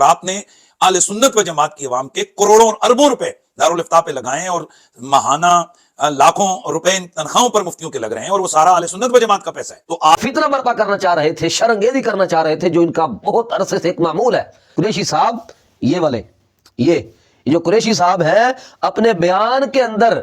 آپ نے اہل سنت و جماعت کی عوام کے کروڑوں اور اربوں روپے دارالفتاح پہ لگائے ہیں اور ماہانہ لاکھوں روپے تنخواہوں پر مفتیوں کے لگ رہے ہیں، اور وہ سارا اہل سنت و جماعت کا پیسہ ہے۔ تو آپ فتنہ برپا کرنا چاہ رہے تھے، شرنگیزی کرنا چاہ رہے تھے، جو ان کا بہت عرصے سے ایک معمول ہے۔ قریشی صاحب یہ والے، یہ جو قریشی صاحب ہیں، اپنے بیان کے اندر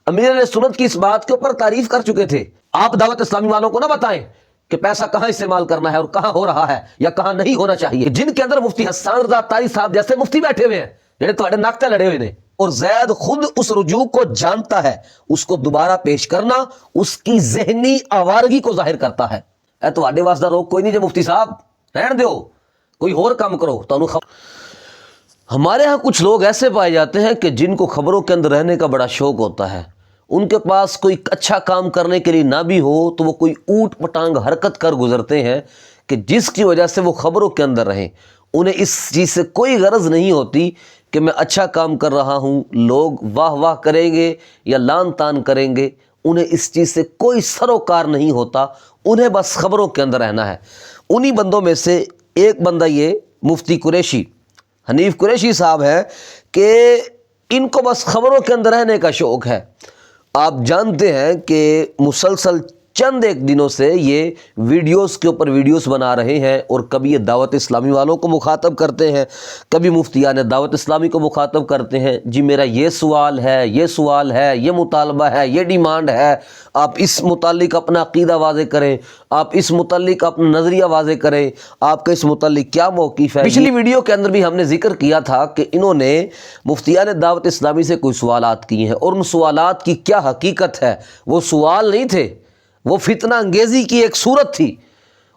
امیر علیہ سنت کی اس بات کے اوپر تعریف کر چکے تھے۔ آپ دعوت اسلامی والوں کو نہ بتائیں کہ پیسہ کہاں استعمال کرنا ہے اور کہاں ہو رہا ہے یا کہاں نہیں ہونا چاہیے، جن کے اندر مفتی حسان رضا عطاری صاحب جیسے مفتی بیٹھے ہوئے ہیں، جنہیں تھوڑے ناکتے لڑے ہوئے نے، اور زید خود اس رجوع کو جانتا ہے، اس کو دوبارہ پیش کرنا اس کی ذہنی آوارگی کو ظاہر کرتا ہے۔ اے تواڈے واسطے روک کوئی نہیں جے مفتی صاحب، رہن دیو، کوئی اور کام کرو۔ ہمارے ہاں کچھ لوگ ایسے پائے جاتے ہیں کہ جن کو خبروں کے اندر رہنے کا بڑا شوق ہوتا ہے، ان کے پاس کوئی اچھا کام کرنے کے لیے نہ بھی ہو تو وہ کوئی اوٹ پٹانگ حرکت کر گزرتے ہیں کہ جس کی وجہ سے وہ خبروں کے اندر رہیں۔ انہیں اس چیز سے کوئی غرض نہیں ہوتی کہ میں اچھا کام کر رہا ہوں، لوگ واہ واہ کریں گے یا لان تان کریں گے، انہیں اس چیز سے کوئی سروکار نہیں ہوتا، انہیں بس خبروں کے اندر رہنا ہے۔ انہی بندوں میں سے ایک بندہ یہ مفتی قریشی حنیف قریشی صاحب ہے کہ ان کو بس خبروں کے اندر رہنے کا شوق ہے۔ آپ جانتے ہیں کہ مسلسل چند ایک دنوں سے یہ ویڈیوز کے اوپر ویڈیوز بنا رہے ہیں، اور کبھی یہ دعوت اسلامی والوں کو مخاطب کرتے ہیں، کبھی مفتیان دعوت اسلامی کو مخاطب کرتے ہیں، جی میرا یہ سوال ہے، یہ سوال ہے، یہ مطالبہ ہے، یہ ڈیمانڈ ہے، آپ اس متعلق اپنا عقیدہ واضح کریں، آپ اس متعلق اپنا نظریہ واضح کریں، آپ کا اس متعلق کیا موقف ہے۔ پچھلی ویڈیو کے اندر بھی ہم نے ذکر کیا تھا کہ انہوں نے مفتیان دعوت اسلامی سے کوئی سوالات کیے ہیں، اور ان سوالات کی کیا حقیقت ہے، وہ سوال نہیں تھے، وہ فتنہ انگیزی کی ایک صورت تھی،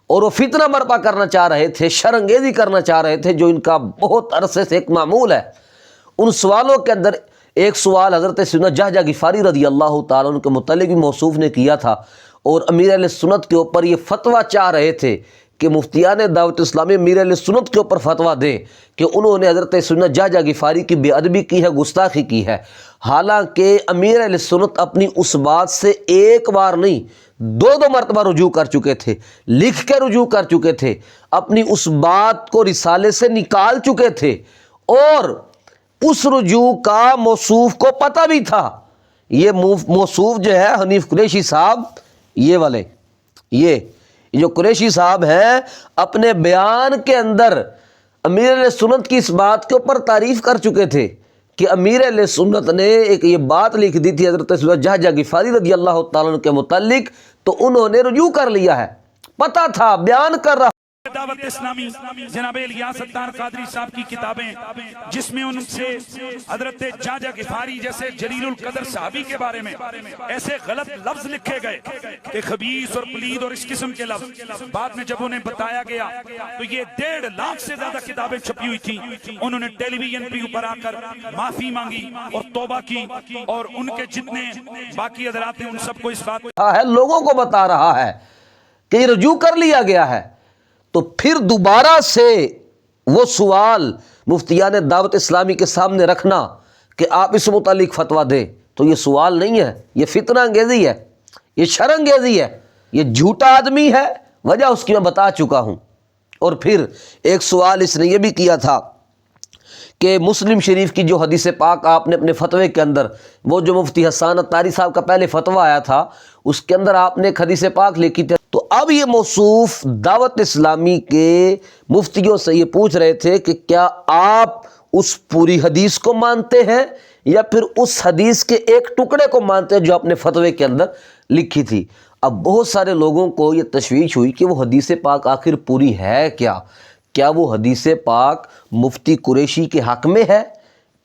اور وہ فتنہ برپا کرنا چاہ رہے تھے، شر انگیزی کرنا چاہ رہے تھے، جو ان کا بہت عرصے سے ایک معمول ہے۔ ان سوالوں کے اندر ایک سوال حضرت سیدنا جہجہ غفاری رضی اللہ تعالیٰ عنہ کے متعلق بھی موصوف نے کیا تھا، اور امیر اہل سنت کے اوپر یہ فتویٰ چاہ رہے تھے کہ مفتیان دعوت اسلامی امیر اہل سنت کے اوپر فتویٰ دیں کہ انہوں نے حضرت سیدنا جہجہ غفاری کی بے ادبی کی ہے، گستاخی کی ہے۔ حالانکہ امیر اہل سنت اپنی اس بات سے ایک بار نہیں، دو مرتبہ رجوع کر چکے تھے، لکھ کے رجوع کر چکے تھے، اپنی اس بات کو رسالے سے نکال چکے تھے، اور اس رجوع کا موصوف کو پتہ بھی تھا۔ یہ موصوف جو ہے حنیف قریشی صاحب یہ والے، یہ جو قریشی صاحب ہیں، اپنے بیان کے اندر امیر علیہ سنت کی اس بات کے اوپر تعریف کر چکے تھے کہ امیر علیہ سنت نے ایک یہ بات لکھ دی تھی حضرت جہجہ غفاری رضی اللہ تعالیٰ عنہ کے متعلق، تو انہوں نے رجوع کر لیا ہے، پتہ تھا، بیان کر رہا۔ دعوت اسلامی جناب الیاس الدار قادری صاحب کی کتابیں، جس میں ان سے حضرت جہجہ غفاری جیسے جلیل القدر صحابی کے بارے میں ایسے غلط لفظ لکھے گئے کہ خبیث اور پلید اور اس قسم کے لفظ، بعد میں جب انہیں بتایا گیا تو یہ 1.5 لاکھ سے زیادہ کتابیں چھپی ہوئی تھیں۔ انہوں نے ٹیلی ویژن پہ اوپر آ کر معافی مانگی اور توبہ کی، اور ان کے جتنے باقی حضرات ہیں ان سب کو اس بات ہے، لوگوں کو بتا رہا ہے کہ یہ رجوع کر لیا گیا ہے۔ تو پھر دوبارہ سے وہ سوال مفتیان دعوت اسلامی کے سامنے رکھنا کہ آپ اس متعلق فتویٰ دیں، تو یہ سوال نہیں ہے، یہ فتنہ انگیزی ہے، یہ شر انگیزی ہے، یہ جھوٹا آدمی ہے، وجہ اس کی میں بتا چکا ہوں۔ اور پھر ایک سوال اس نے یہ بھی کیا تھا کہ مسلم شریف کی جو حدیث پاک آپ نے اپنے فتوے کے اندر، وہ جو مفتی حسان عطاری صاحب کا پہلے فتویٰ آیا تھا، اس کے اندر آپ نے ایک حدیث پاک لکھی تھی۔ تو اب یہ موصوف دعوت اسلامی کے مفتیوں سے یہ پوچھ رہے تھے کہ کیا آپ اس پوری حدیث کو مانتے ہیں یا پھر اس حدیث کے ایک ٹکڑے کو مانتے ہیں جو اپنے فتوے کے اندر لکھی تھی۔ اب بہت سارے لوگوں کو یہ تشویش ہوئی کہ وہ حدیث پاک آخر پوری ہے کیا وہ حدیث پاک مفتی قریشی کے حق میں ہے؟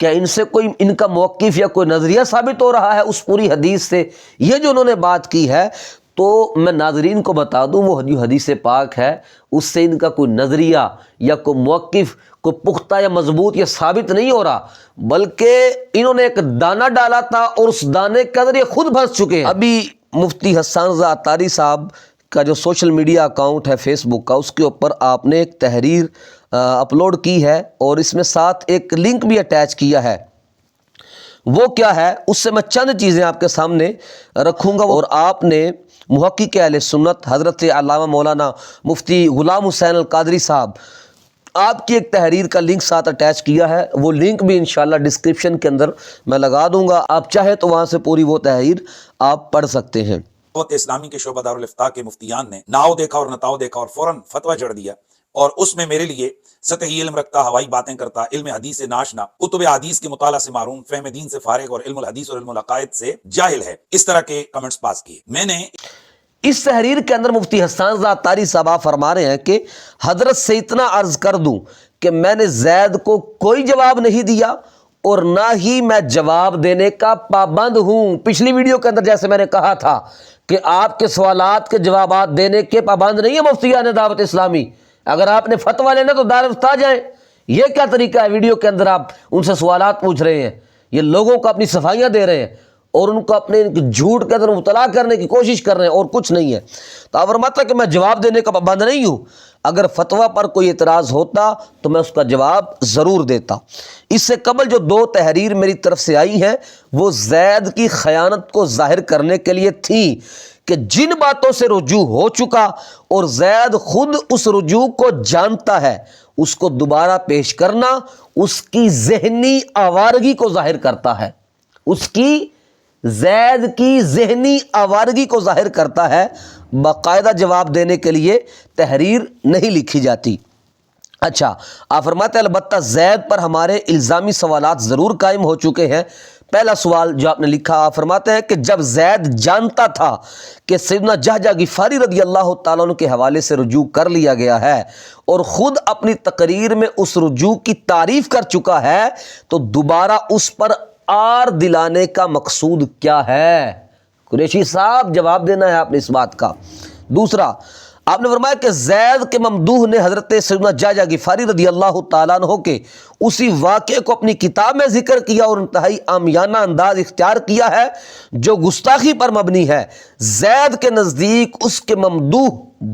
کیا ان سے کوئی ان کا موقف یا کوئی نظریہ ثابت ہو رہا ہے اس پوری حدیث سے؟ یہ جو انہوں نے بات کی ہے، تو میں ناظرین کو بتا دوں، وہ جو حدیث پاک ہے اس سے ان کا کوئی نظریہ یا کوئی موقف کوئی پختہ یا مضبوط یا ثابت نہیں ہو رہا، بلکہ انہوں نے ایک دانہ ڈالا تھا اور اس دانے کے اندر یہ خود پھنس چکے ہیں۔ ابھی مفتی حسان رضا عطاری صاحب کا جو سوشل میڈیا اکاؤنٹ ہے فیس بک کا، اس کے اوپر آپ نے ایک تحریر اپلوڈ کی ہے، اور اس میں ساتھ ایک لنک بھی اٹیچ کیا ہے۔ وہ کیا ہے، اس سے میں چند چیزیں آپ کے سامنے رکھوں گا، اور آپ نے محقق اہل سنت حضرت علامہ مولانا مفتی غلام حسین القادری صاحب آپ کی ایک تحریر کا لنک ساتھ اٹیچ کیا ہے، وہ لنک بھی انشاءاللہ ڈسکرپشن کے اندر میں لگا دوں گا، آپ چاہیں تو وہاں سے پوری وہ تحریر آپ پڑھ سکتے ہیں۔ دعوت اسلامی کے شعبہ دارالفتاء کے مفتیان نے ناؤ دیکھا اور نتاؤ دیکھا اور فوراً فتویٰ چڑھ دیا، اور اس میں میرے لیے سطحی علم رکھتا، ہوائی باتیں کرتا، علم حدیث سے ناشنا، کتب حدیث کے مطالعہ سے معروم، فہم دین سے فارغ اور علم الحدیث اور علم العقائد سے جاہل ہے، اس طرح کے کمنٹس پاس کیے۔ میں نے اس تحریر کے اندر مفتی حسان رضا عطاری صاحب آپ فرما رہے ہیں کہ حضرت سے اتنا عرض کر دوں کہ میں نے زید کو کوئی جواب نہیں دیا اور نہ ہی میں جواب دینے کا پابند ہوں۔ پچھلی ویڈیو کے اندر جیسے میں نے کہا تھا کہ آپ کے سوالات کے جوابات دینے کے پابند نہیں ہے مفتیان دعوت اسلامی، اگر آپ نے فتویٰ لینا تو دارالفتاء جائیں۔ یہ کیا طریقہ ہے، ویڈیو کے اندر آپ ان سے سوالات پوچھ رہے ہیں، یہ لوگوں کو اپنی صفائیاں دے رہے ہیں اور ان کو اپنے جھوٹ کے اندر مبتلا کرنے کی کوشش کر رہے ہیں، اور کچھ نہیں ہے۔ تو آپ فرماتا کہ میں جواب دینے کا پابند نہیں ہوں، اگر فتویٰ پر کوئی اعتراض ہوتا تو میں اس کا جواب ضرور دیتا۔ اس سے قبل جو 2 تحریر میری طرف سے آئی ہیں وہ زید کی خیانت کو ظاہر کرنے کے لیے تھی کہ جن باتوں سے رجوع ہو چکا اور زید خود اس رجوع کو جانتا ہے، اس کو دوبارہ پیش کرنا اس کی ذہنی آوارگی کو ظاہر کرتا ہے، اس کی زید کی ذہنی آوارگی کو ظاہر کرتا ہے۔ باقاعدہ جواب دینے کے لیے تحریر نہیں لکھی جاتی۔ اچھا، آپ فرماتے ہیں البتہ زید پر ہمارے الزامی سوالات ضرور قائم ہو چکے ہیں۔ پہلا سوال جو آپ نے لکھا، آپ فرماتے ہیں کہ جب زید جانتا تھا کہ سیدنا جہجہ غفاری رضی اللہ تعالیٰ عنہ کے حوالے سے رجوع کر لیا گیا ہے اور خود اپنی تقریر میں اس رجوع کی تعریف کر چکا ہے، تو دوبارہ اس پر آر دلانے کا مقصود کیا ہے؟ قریشی صاحب جواب دینا ہے آپ نے اس بات کا۔ دوسرا، آپ نے فرمایا کہ زید کے ممدوح نے حضرت سیدنا جہجہ غفاری رضی اللہ تعالیٰ عنہ کے اسی واقعے کو اپنی کتاب میں ذکر کیا اور انتہائی عامیانہ انداز اختیار کیا ہے جو گستاخی پر مبنی ہے۔ زید کے نزدیک اس کے ممدوح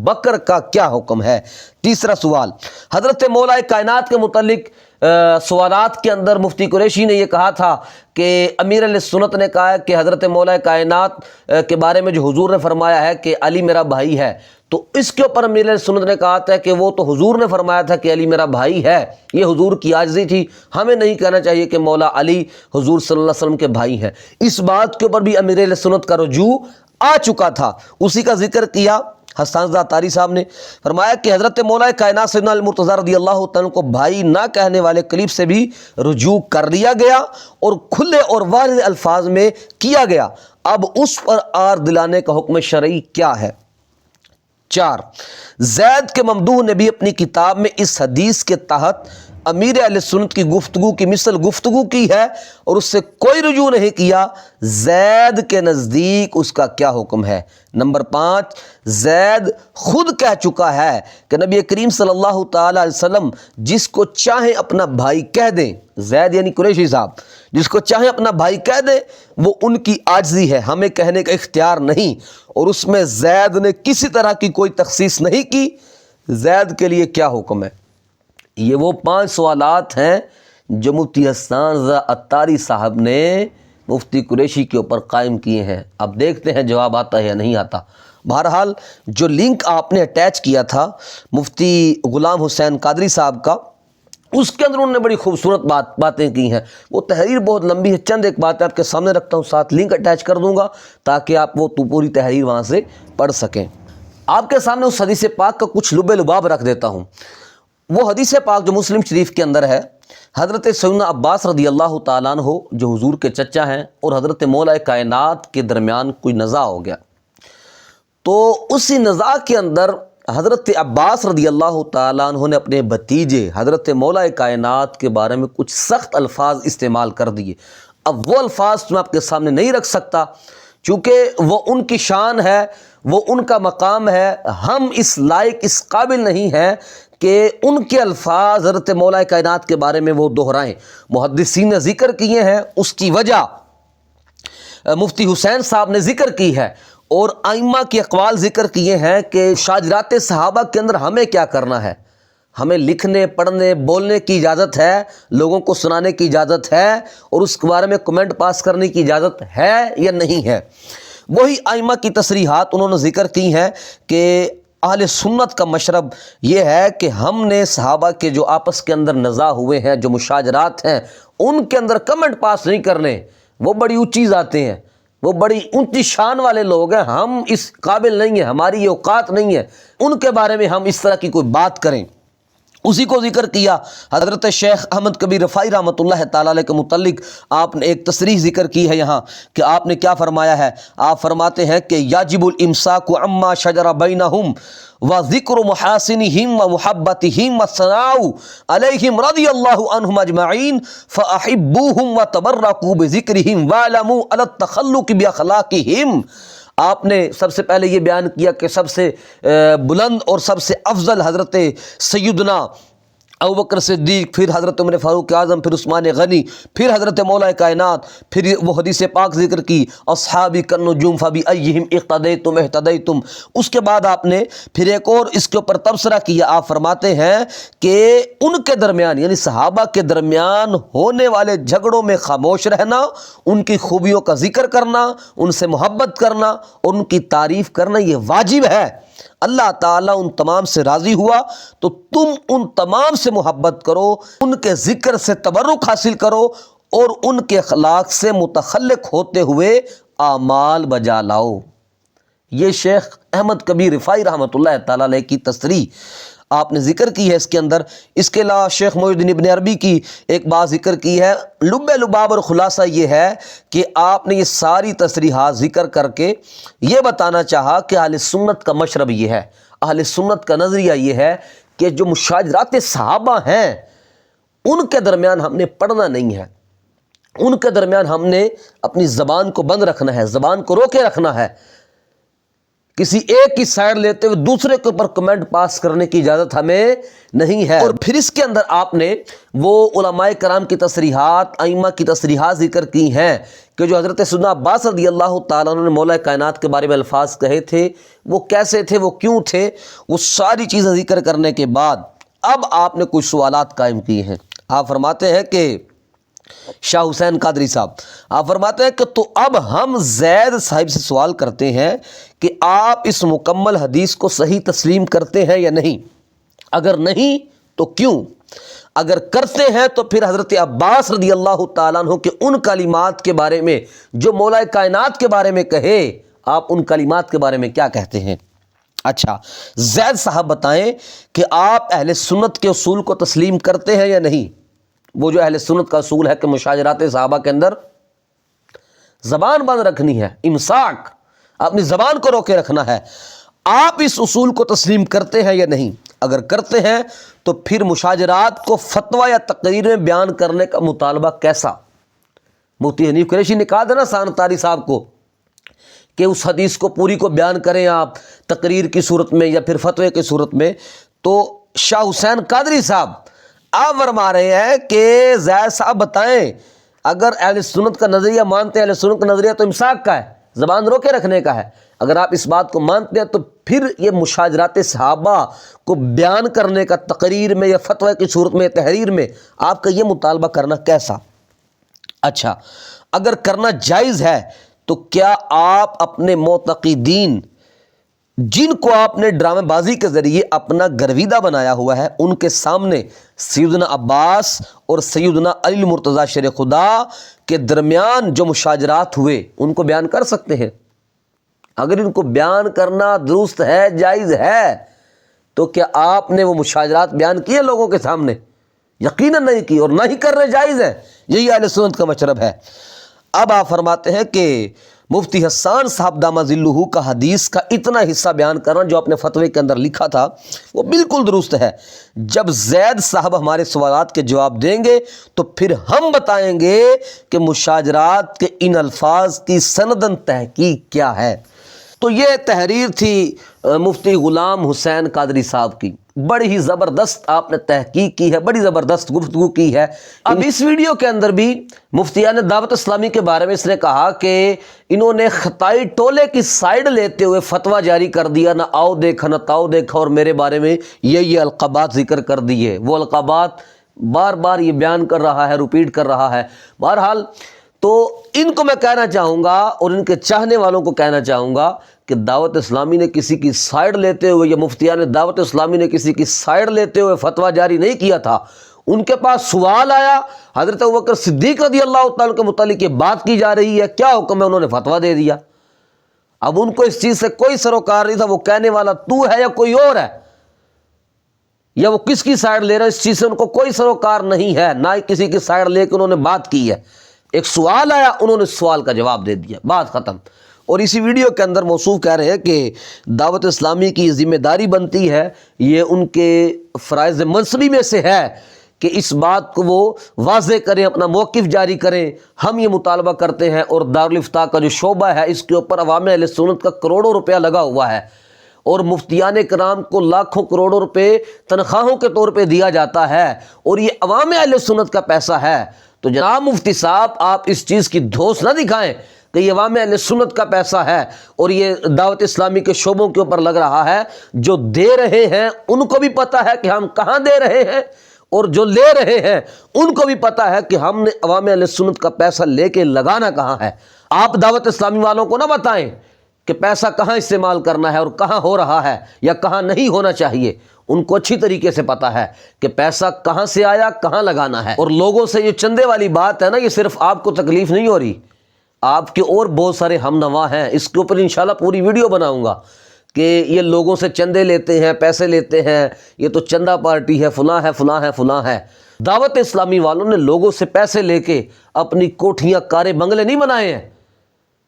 بکر کا کیا حکم ہے؟ تیسرا سوال، حضرت مولا کائنات کے متعلق سوالات کے اندر مفتی قریشی نے یہ کہا تھا کہ امیر علیہ سنت نے کہا ہے کہ حضرت مولا کائنات کے بارے میں جو حضور نے فرمایا ہے کہ علی میرا بھائی ہے، تو اس کے اوپر امیر علیہ سنت نے کہا تھا کہ وہ تو حضور نے فرمایا تھا کہ علی میرا بھائی ہے، یہ حضور کی عاجزی تھی، ہمیں نہیں کہنا چاہیے کہ مولا علی حضور صلی اللہ علیہ وسلم کے بھائی ہیں۔ اس بات کے اوپر بھی امیر علیہ سنت کا رجوع آ چکا تھا، اسی کا ذکر کیا حسان رضا عطاری صاحب نے۔ فرمایا کہ حضرت مولا کائنات سیدنا المرتضیٰ رضی اللہ تعالیٰ کو بھائی نہ کہنے والے کلیب سے بھی رجوع کر لیا گیا اور کھلے اور واضح الفاظ میں کیا گیا، اب اس پر آر دلانے کا حکم شرعی کیا ہے؟ 4، زید کے ممدوح نے بھی اپنی کتاب میں اس حدیث کے تحت امیر اہل سنت کی گفتگو کی مثل گفتگو کی ہے اور اس سے کوئی رجوع نہیں کیا، زید کے نزدیک اس کا کیا حکم ہے؟ نمبر 5، زید خود کہہ چکا ہے کہ نبی کریم صلی اللہ تعالی علیہ وسلم جس کو چاہیں اپنا بھائی کہہ دیں، زید یعنی قریشی صاحب، جس کو چاہیں اپنا بھائی کہہ دیں، وہ ان کی عاجزی ہے، ہمیں کہنے کا اختیار نہیں، اور اس میں زید نے کسی طرح کی کوئی تخصیص نہیں کی۔ زید کے لیے کیا حکم ہے؟ یہ وہ 5 سوالات ہیں جو مفتی حسان رضا عطاری صاحب نے مفتی قریشی کے اوپر قائم کیے ہیں۔ اب دیکھتے ہیں جواب آتا ہے یا نہیں آتا۔ بہرحال جو لنک آپ نے اٹیچ کیا تھا مفتی غلام حسین قادری صاحب کا، اس کے اندر انہوں نے بڑی خوبصورت باتیں کی ہیں۔ وہ تحریر بہت لمبی ہے، چند ایک باتیں آپ کے سامنے رکھتا ہوں، ساتھ لنک اٹیچ کر دوں گا تاکہ آپ وہ پوری تحریر وہاں سے پڑھ سکیں۔ آپ کے سامنے اس حدیث پاک کا کچھ لب لباب رکھ دیتا ہوں۔ وہ حدیث پاک جو مسلم شریف کے اندر ہے، حضرت سیدنا عباس رضی اللہ تعالیٰ عنہ جو حضور کے چچا ہیں اور حضرت مولا کائنات کے درمیان کوئی نزاع ہو گیا، تو اسی نزاع کے اندر حضرت عباس رضی اللہ تعالیٰ عنہ نے اپنے بھتیجے حضرت مولا کائنات کے بارے میں کچھ سخت الفاظ استعمال کر دیے۔ اب وہ الفاظ میں آپ کے سامنے نہیں رکھ سکتا چونکہ وہ ان کی شان ہے، وہ ان کا مقام ہے، ہم اس لائق اس قابل نہیں ہیں کہ ان کے الفاظ حضرت مولا کائنات کے بارے میں وہ دہرائیں۔ محدثین نے ذکر کیے ہیں، اس کی وجہ مفتی حسین صاحب نے ذکر کی ہے اور ائمہ کے اقوال ذکر کیے ہیں کہ شاجرات صحابہ کے اندر ہمیں کیا کرنا ہے، ہمیں لکھنے پڑھنے بولنے کی اجازت ہے، لوگوں کو سنانے کی اجازت ہے اور اس کے بارے میں کمنٹ پاس کرنے کی اجازت ہے یا نہیں ہے۔ وہی ائمہ کی تصریحات انہوں نے ذکر کی ہیں کہ اہل سنت کا مشرب یہ ہے کہ ہم نے صحابہ کے جو آپس کے اندر نزاع ہوئے ہیں، جو مشاجرات ہیں، ان کے اندر کمنٹ پاس نہیں کرنے۔ وہ بڑی اونچی ذاتیں ہیں، وہ بڑی اونچی شان والے لوگ ہیں، ہم اس قابل نہیں ہیں، ہماری یہ اوقات نہیں ہے ان کے بارے میں ہم اس طرح کی کوئی بات کریں۔ اسی کو ذکر کیا حضرت شیخ احمد کبیر رفاعی رحمۃ اللہ تعالی علیہ کے متعلق آپ نے ایک تصریح ذکر کی ہے یہاں کہ آپ نے کیا فرمایا ہے۔ آپ فرماتے ہیں کہ یاجب الامساک عما شجر بینہم وذکر محاسنہم ومحبتہم والثناء علیہم رضی اللہ عنہم اجمعین فاحبوہم وتبرکوا بذکرہم واعلموا علی التخلق باخلاقہم۔ آپ نے سب سے پہلے یہ بیان کیا کہ سب سے بلند اور سب سے افضل حضرت سیدنا ابوبکر صدیق، پھر حضرت عمر فاروق اعظم، پھر عثمان غنی، پھر حضرت مولا کائنات، پھر وہ حدیث پاک ذکر کی اصحابی کالنجوم فبأیہم اقتدیتم اہتدیتم۔ اس کے بعد آپ نے پھر ایک اور اس کے اوپر تبصرہ کیا۔ آپ فرماتے ہیں کہ ان کے درمیان یعنی صحابہ کے درمیان ہونے والے جھگڑوں میں خاموش رہنا، ان کی خوبیوں کا ذکر کرنا، ان سے محبت کرنا اور ان کی تعریف کرنا یہ واجب ہے۔ اللہ تعالیٰ ان تمام سے راضی ہوا تو تم ان تمام سے محبت کرو، ان کے ذکر سے تبرک حاصل کرو اور ان کے اخلاق سے متخلق ہوتے ہوئے اعمال بجا لاؤ۔ یہ شیخ احمد کبیر رفاعی رحمۃ اللہ تعالیٰ علیہ کی تصریح آپ نے ذکر کی ہے اس کے اندر۔ اس کے علاوہ شیخ محی الدین ابن عربی کی ایک بات ذکر کی ہے، لب لباب اور خلاصہ یہ ہے کہ آپ نے یہ ساری تصریحات ذکر کر کے یہ بتانا چاہا کہ اہل سنت کا مشرب یہ ہے، اہل سنت کا نظریہ یہ ہے کہ جو مشاجرات صحابہ ہیں ان کے درمیان ہم نے پڑھنا نہیں ہے، ان کے درمیان ہم نے اپنی زبان کو بند رکھنا ہے، زبان کو روکے رکھنا ہے، کسی ایک کی سائڈ لیتے ہوئے دوسرے کے اوپر کمنٹ پاس کرنے کی اجازت ہمیں نہیں ہے۔ اور پھر اس کے اندر آپ نے وہ علماء کرام کی تصریحات، ائمہ کی تصریحات ذکر کی ہیں کہ جو حضرت سیدنا عباس رضی اللہ تعالیٰ عنہ نے مولا کائنات کے بارے میں الفاظ کہے تھے، وہ کیسے تھے، وہ کیوں تھے، وہ ساری چیزیں ذکر کرنے کے بعد اب آپ نے کچھ سوالات قائم کیے ہیں۔ آپ فرماتے ہیں کہ شاہ حسین قادری صاحب آپ فرماتے ہیں کہ تو اب ہم زید صاحب سے سوال کرتے ہیں کہ آپ اس مکمل حدیث کو صحیح تسلیم کرتے ہیں یا نہیں؟ اگر نہیں تو کیوں؟ اگر کرتے ہیں تو پھر حضرت عباس رضی اللہ تعالیٰ عنہ کے ان کلمات کے بارے میں جو مولا کائنات کے بارے میں کہے، آپ ان کلمات کے بارے میں کیا کہتے ہیں؟ اچھا، زید صاحب بتائیں کہ آپ اہل سنت کے اصول کو تسلیم کرتے ہیں یا نہیں؟ وہ جو اہل سنت کا اصول ہے کہ مشاجرات صحابہ کے اندر زبان بند رکھنی ہے، امساک، اپنی زبان کو روکے رکھنا ہے، آپ اس اصول کو تسلیم کرتے ہیں یا نہیں؟ اگر کرتے ہیں تو پھر مشاجرات کو فتویٰ یا تقریر میں بیان کرنے کا مطالبہ کیسا؟ مفتی حنیف قریشی نے کہا تھا نا سانتاری صاحب کو کہ اس حدیث کو پوری کو بیان کریں آپ تقریر کی صورت میں یا پھر فتوے کی صورت میں، تو شاہ حسین قادری صاحب آپ فرما رہے ہیں کہ زید صاحب بتائیں اگر اہل سنت کا نظریہ مانتے ہیں، اہل سنت کا نظریہ تو امساک کا ہے، زبان روکے رکھنے کا ہے، اگر آپ اس بات کو مانتے ہیں تو پھر یہ مشاجرات صحابہ کو بیان کرنے کا تقریر میں یا فتوی کی صورت میں، تحریر میں آپ کا یہ مطالبہ کرنا کیسا؟ اچھا، اگر کرنا جائز ہے تو کیا آپ اپنے معتقدین جن کو آپ نے ڈرامہ بازی کے ذریعے اپنا گرویدہ بنایا ہوا ہے ان کے سامنے سیدنا عباس اور سیدنا علی مرتضیٰ شیر خدا کے درمیان جو مشاجرات ہوئے ان کو بیان کر سکتے ہیں؟ اگر ان کو بیان کرنا درست ہے، جائز ہے، تو کیا آپ نے وہ مشاجرات بیان کیے لوگوں کے سامنے؟ یقیناً نہیں کی، اور نہ ہی کرنے جائز ہے۔ یہی اہل سنت کا مشرب ہے۔ اب آپ فرماتے ہیں کہ مفتی حسان صاحب دامہ ذلہ کا حدیث کا اتنا حصہ بیان کرنا جو اپنے فتوے کے اندر لکھا تھا وہ بالکل درست ہے۔ جب زید صاحب ہمارے سوالات کے جواب دیں گے تو پھر ہم بتائیں گے کہ مشاجرات کے ان الفاظ کی سندن تحقیق کیا ہے۔ تو یہ تحریر تھی مفتی غلام حسین قادری صاحب کی، بڑی ہی زبردست آپ نے تحقیق کی ہے، بڑی زبردست گفتگو کی ہے۔ اب اس ویڈیو کے اندر بھی مفتیان دعوت اسلامی کے بارے میں اس نے کہا کہ انہوں نے خطائی ٹولے کی سائیڈ لیتے ہوئے فتویٰ جاری کر دیا، نہ آؤ دیکھا نہ تاؤ دیکھا، اور میرے بارے میں یہ القابات ذکر کر دیے۔ وہ القابات بار بار یہ بیان کر رہا ہے، ریپیٹ کر رہا ہے۔ بہرحال تو ان کو میں کہنا چاہوں گا اور ان کے چاہنے والوں کو کہنا چاہوں گا کہ دعوت اسلامی نے کسی کی سائیڈ لیتے ہوئے یا مفتیان دعوت اسلامی نے کسی کی سائیڈ لیتے ہوئے فتویٰ جاری نہیں کیا تھا. ان کے پاس سوال آیا، حضرت ابوبکر صدیق رضی اللہ تعالیٰ کے متعلق یہ بات کی جا رہی ہے، کیا حکم ہے، انہوں نے فتویٰ دے دیا. اب ان کو اس چیز سے کوئی سروکار نہیں تھا، وہ کہنے والا تو ہے یا کوئی اور ہے، یا وہ کس کی سائیڈ لے رہا ہے، اس چیز سے ان کو کوئی سروکار نہیں ہے، نہ ہی کسی کی سائیڈ لے کے انہوں نے بات کی ہے. ایک سوال آیا، انہوں نے سوال کا جواب دے دیا، بات ختم. اور اسی ویڈیو کے اندر موصوف کہہ رہے ہیں کہ دعوت اسلامی کی ذمہ داری بنتی ہے، یہ ان کے فرائض منصبی میں سے ہے کہ اس بات کو وہ واضح کریں، اپنا موقف جاری کریں. ہم یہ مطالبہ کرتے ہیں، اور دارالافتاء کا جو شعبہ ہے اس کے اوپر عوام اہل سنت کا کروڑوں روپیہ لگا ہوا ہے، اور مفتیان کرام کو لاکھوں کروڑوں روپے تنخواہوں کے طور پہ دیا جاتا ہے، اور یہ عوام اہل سنت کا پیسہ ہے. تو جناب مفتی صاحب، آپ اس چیز کی دھوس نہ دکھائیں کہ یہ عوام اہل سنت کا پیسہ ہے اور یہ دعوت اسلامی کے شعبوں کے اوپر لگ رہا ہے. جو دے رہے ہیں ان کو بھی پتہ ہے کہ ہم کہاں دے رہے ہیں، اور جو لے رہے ہیں ان کو بھی پتہ ہے کہ ہم نے عوام اہل سنت کا پیسہ لے کے لگانا کہاں ہے. آپ دعوت اسلامی والوں کو نہ بتائیں کہ پیسہ کہاں استعمال کرنا ہے اور کہاں ہو رہا ہے یا کہاں نہیں ہونا چاہیے. ان کو اچھی طریقے سے پتہ ہے کہ پیسہ کہاں سے آیا، کہاں لگانا ہے. اور لوگوں سے یہ چندے والی بات ہے نا، یہ صرف آپ کو تکلیف نہیں ہو رہی، آپ کے اور بہت سارے ہم نوا ہیں. اس کے اوپر انشاءاللہ پوری ویڈیو بناؤں گا کہ یہ لوگوں سے چندے لیتے ہیں، پیسے لیتے ہیں، یہ تو چندہ پارٹی ہے، فلاں ہے فلاں ہے فلاں ہے. دعوت اسلامی والوں نے لوگوں سے پیسے لے کے اپنی کوٹھیاں، کارے، بنگلے نہیں بنائے ہیں،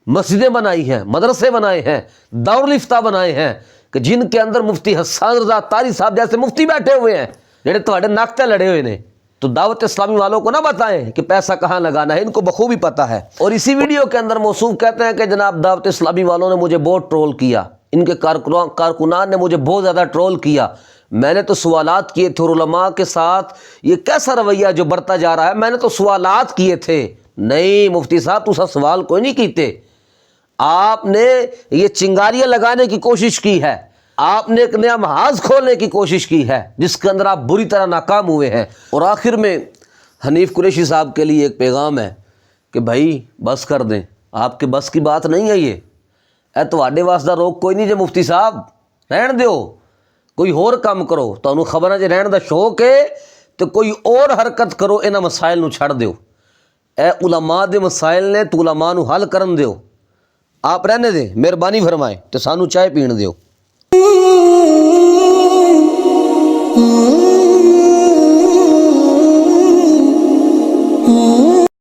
مسجدیں بنائی ہیں، مدرسے بنائے ہیں، دارالافتاء بنائے ہیں کہ جن کے اندر مفتی حسان رضا تاری صاحب جیسے مفتی بیٹھے ہوئے ہیں جڑے تواڈے نک تے لڑے ہوئے نے. تو دعوت اسلامی والوں کو نہ بتائیں کہ پیسہ کہاں لگانا ہے، ان کو بخوبی پتہ ہے. اور اسی ویڈیو کے اندر موصوف کہتے ہیں کہ جناب دعوت اسلامی والوں نے مجھے بہت ٹرول کیا، ان کے کارکنان نے مجھے بہت زیادہ ٹرول کیا. میں نے تو سوالات کیے تھے، اور علماء کے ساتھ یہ کیسا رویہ جو برتا جا رہا ہے، میں نے تو سوالات کیے تھے. نہیں مفتی صاحب، تسا سوال کوئی نہیں کیتے، آپ نے یہ چنگاریاں لگانے کی کوشش کی ہے، آپ نے ایک نیا محاذ کھولنے کی کوشش کی ہے جس کے اندر آپ بری طرح ناکام ہوئے ہیں. اور آخر میں حنیف قریشی صاحب کے لیے ایک پیغام ہے کہ بھائی بس کر دیں، آپ کے بس کی بات نہیں ہے یہ. اے تواڈے واسطہ روک کوئی نہیں جے مفتی صاحب، رہن دیو، کوئی اور کام کرو. تانوں خبر ہے جے رہن دا شوق ہے تو کوئی اور حرکت کرو، انہاں مسائل نو چھڑ دیو. اے علماء دے مسائل نے تو علماء نو حل کرن دیو، آپ رہنے دیں، مہربانی فرمائیں تے سانو چائے پین دیو.